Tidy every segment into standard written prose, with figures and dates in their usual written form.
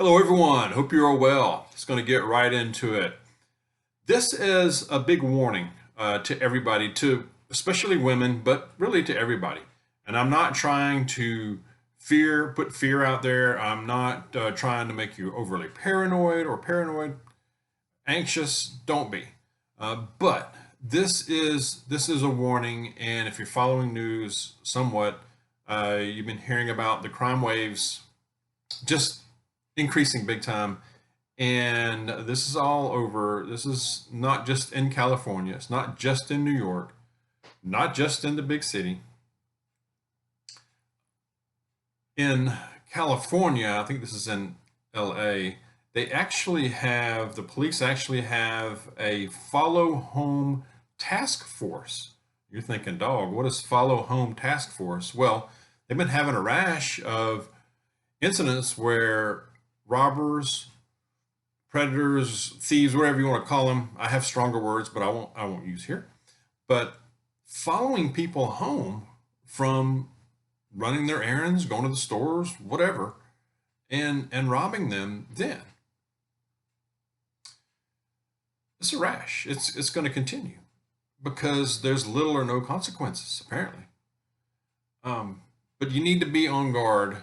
Hello, everyone. Hope you're all well. Just going to get right into it. This is a big warning to everybody, to especially women, but really to everybody. And I'm not trying to put fear out there. I'm not trying to make you overly paranoid, anxious. Don't be. But this is a warning. And if you're following news somewhat, you've been hearing about the crime waves just increasing big time. And this is all over. This is not just in California. It's not just in New York, not just in the big city. In California, I think this is in LA, the police actually have a follow home task force. You're thinking, dog, what is follow home task force? Well, they've been having a rash of incidents where robbers, predators, thieves, whatever you want to call them. I have stronger words, but I won't use here. But following people home from running their errands, going to the stores, whatever, and robbing them then. It's a rash. It's going to continue because there's little or no consequences, apparently. But you need to be on guard,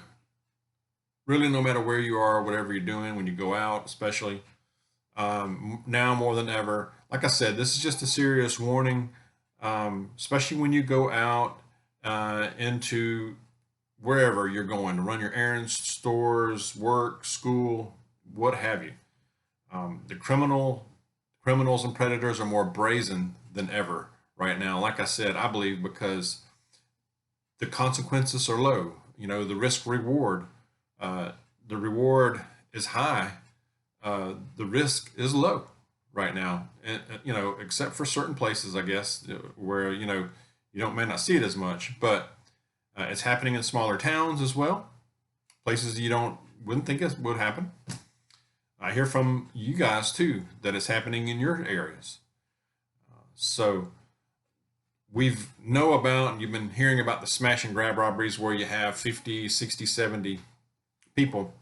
really, no matter where you are, whatever you're doing, when you go out, especially now more than ever. Like I said, this is just a serious warning, especially when you go out into wherever you're going to run your errands, stores, work, school, what have you. The criminals and predators are more brazen than ever right now. Like I said, I believe because the consequences are low. The risk reward. The reward is high. The risk is low right now, and except for certain places, I guess, where you don't may not see it as much, but it's happening in smaller towns as well, places you wouldn't think it would happen. I hear from you guys too that it's happening in your areas. So we've know about, you've been hearing about the smash and grab robberies where you have 50, 60, 70 people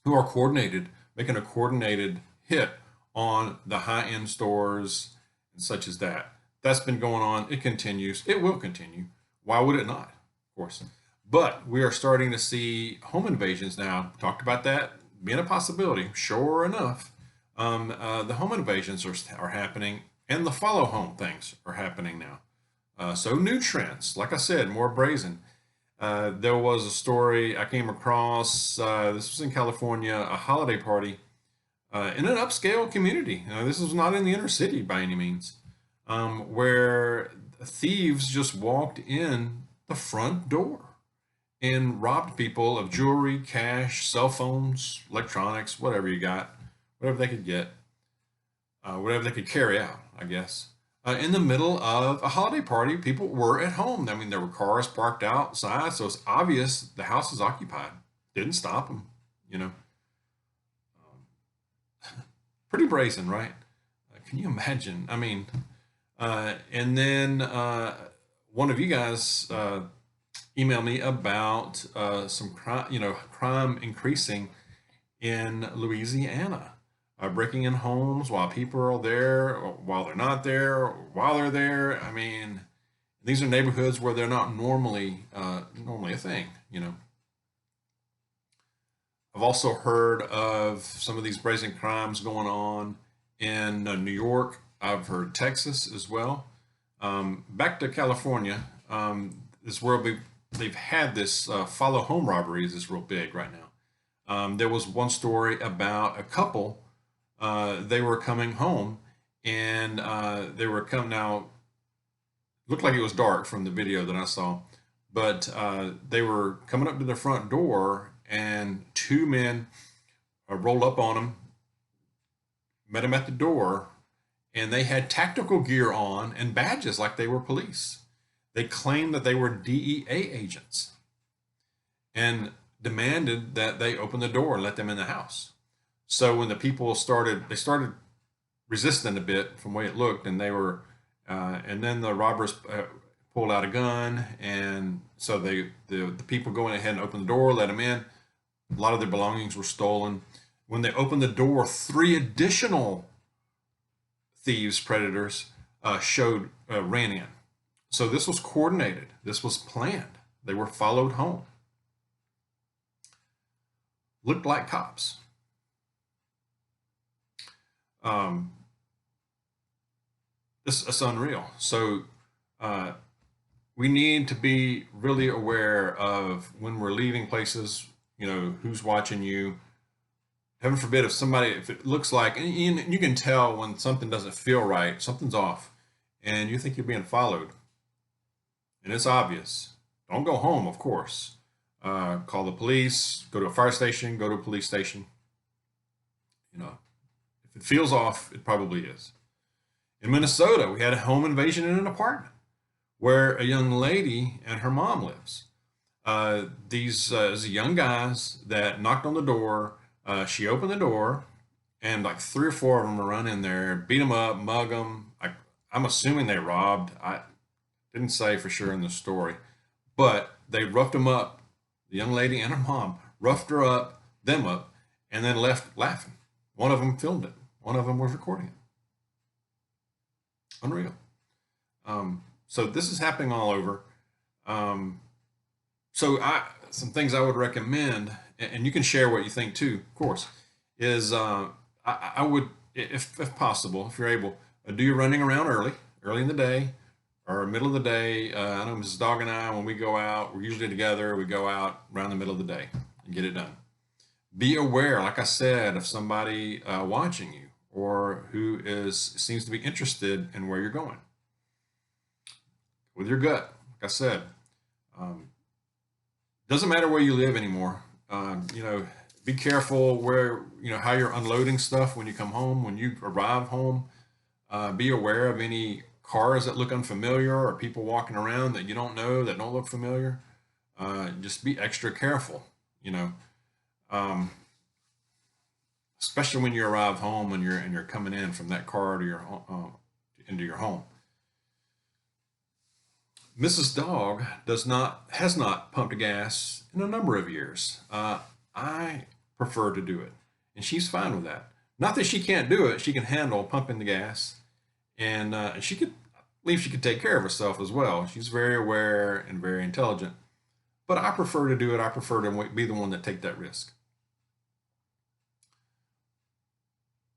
who are making a coordinated hit on the high-end stores and such as that. That's been going on. It continues. It will continue. Why would it not? Of course. But we are starting to see home invasions now. Talked about that being a possibility. Sure enough, the home invasions are happening, and the follow home things are happening now. So new trends, like I said, more brazen. There was a story I came across. This was in California, a holiday party in an upscale community. This was not in the inner city by any means, where thieves just walked in the front door and robbed people of jewelry, cash, cell phones, electronics, whatever you got, whatever they could get, whatever they could carry out, I guess. In the middle of a holiday party, people were at home. I mean, there were cars parked outside, so it's obvious the house is occupied. Didn't stop them, you know. Pretty brazen, right? Can you imagine? I mean, and then one of you guys emailed me about some crime increasing in Louisiana, breaking in homes while people are there, or while they're not there, or while they're there. I mean, these are neighborhoods where they're not normally a thing. I've also heard of some of these brazen crimes going on in New York. I've heard Texas as well. Back to California, this where they've had this follow home robberies is real big right now. There was one story about a couple. They were coming home, and they were coming now. Looked like it was dark from the video that I saw, but they were coming up to the front door, and two men rolled up on them, met them at the door, and they had tactical gear on and badges like they were police. They claimed that they were DEA agents and demanded that they open the door and let them in the house. So when the people they started resisting a bit from the way it looked, and and then the robbers pulled out a gun, and so the people going ahead and opened the door, let them in. A lot of their belongings were stolen. When they opened the door, 3 additional thieves, predators, ran in. So this was coordinated. This was planned. They were followed home. Looked like cops. It's unreal. So we need to be really aware of when we're leaving places, who's watching you. Heaven forbid if it looks like, and you can tell when something doesn't feel right, something's off, and you think you're being followed, and it's obvious. Don't go home, of course. Call the police, go to a fire station, go to a police station. If it feels off, it probably is. In Minnesota, we had a home invasion in an apartment where a young lady and her mom lives. These young guys that knocked on the door. She opened the door, and like 3 or 4 of them run in there, beat them up, mug them. I'm assuming they robbed. I didn't say for sure in the story, but they roughed them up. The young lady and her mom roughed them up, and then left laughing. One of them filmed it. One of them was recording it. Unreal. So this is happening all over. Some things I would recommend, and you can share what you think too, of course, is I would, if possible, if you're able, do your running around early in the day or middle of the day. I know Mrs. Dawg and I, when we go out, we're usually together. We go out around the middle of the day and get it done. Be aware, like I said, of somebody watching you or who seems to be interested in where you're going. With your gut, like I said, doesn't matter where you live anymore. Be careful how you're unloading stuff when you come home, when you arrive home. Be aware of any cars that look unfamiliar or people walking around that you don't know that don't look familiar. Just be extra careful, especially when you arrive home and you're coming in from that car to into your home. Mrs. Dawg has not pumped gas in a number of years. I prefer to do it, and she's fine with that. Not that she can't do it; she can handle pumping the gas, and she could, I believe, she could take care of herself as well. She's very aware and very intelligent. But I prefer to do it. I prefer to be the one that take that risk.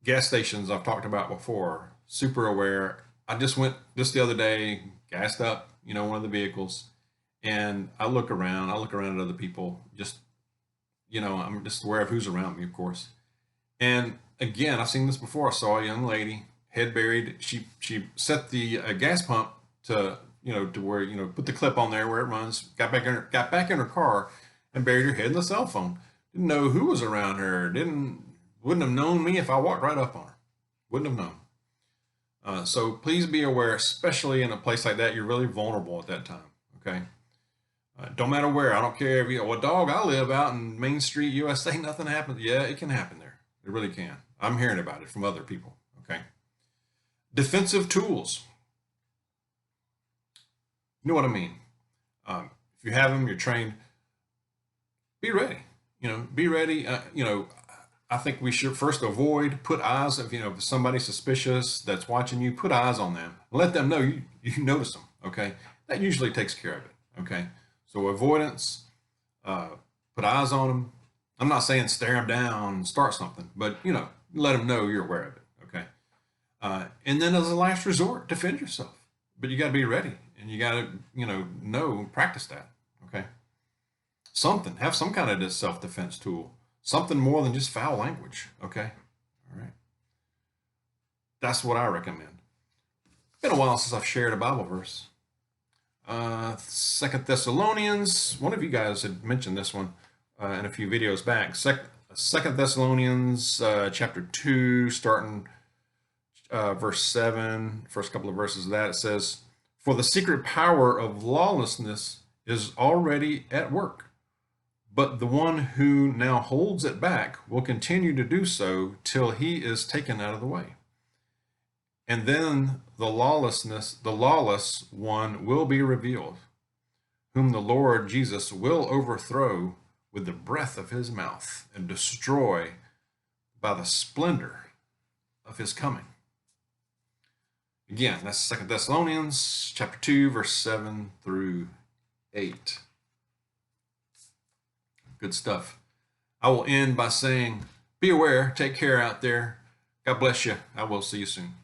Gas stations I've talked about before. Super aware. I just went just the other day, gassed up, one of the vehicles, and I look around at other people, I'm just aware of who's around me, of course. And again, I've seen this before. I saw a young lady, head buried. She set the gas pump to, to where, put the clip on there where it runs, got back in her car and buried her head in the cell phone. Didn't know who was around her. Wouldn't have known me if I walked right up on her. Wouldn't have known. So please be aware, especially in a place like that, you're really vulnerable at that time, okay? Don't matter where. I don't care if Dawg, I live out in Main Street, USA, nothing happens. Yeah, it can happen there. It really can. I'm hearing about it from other people, okay? Defensive tools. You know what I mean? If you have them, you're trained, be ready. Be ready. I think we should first put eyes if somebody suspicious that's watching you, put eyes on them. Let them know you notice them, okay? That usually takes care of it, okay? So avoidance, put eyes on them. I'm not saying stare them down and start something, but, let them know you're aware of it, okay? And then as a last resort, defend yourself. But you got to be ready, and you got to, practice that, okay? Have some kind of self-defense tool. Something more than just foul language, okay? All right. That's what I recommend. It's been a while since I've shared a Bible verse. 2 Thessalonians, one of you guys had mentioned this one in a few videos back. 2 Thessalonians chapter 2, starting verse 7, first couple of verses of that, it says, "For the secret power of lawlessness is already at work. But the one who now holds it back will continue to do so till he is taken out of the way. And then the lawless one will be revealed, whom the Lord Jesus will overthrow with the breath of his mouth and destroy by the splendor of his coming. Again, that's 2 Thessalonians chapter 2, verse 7 through 8. Good stuff. I will end by saying, be aware, take care out there. God bless you. I will see you soon.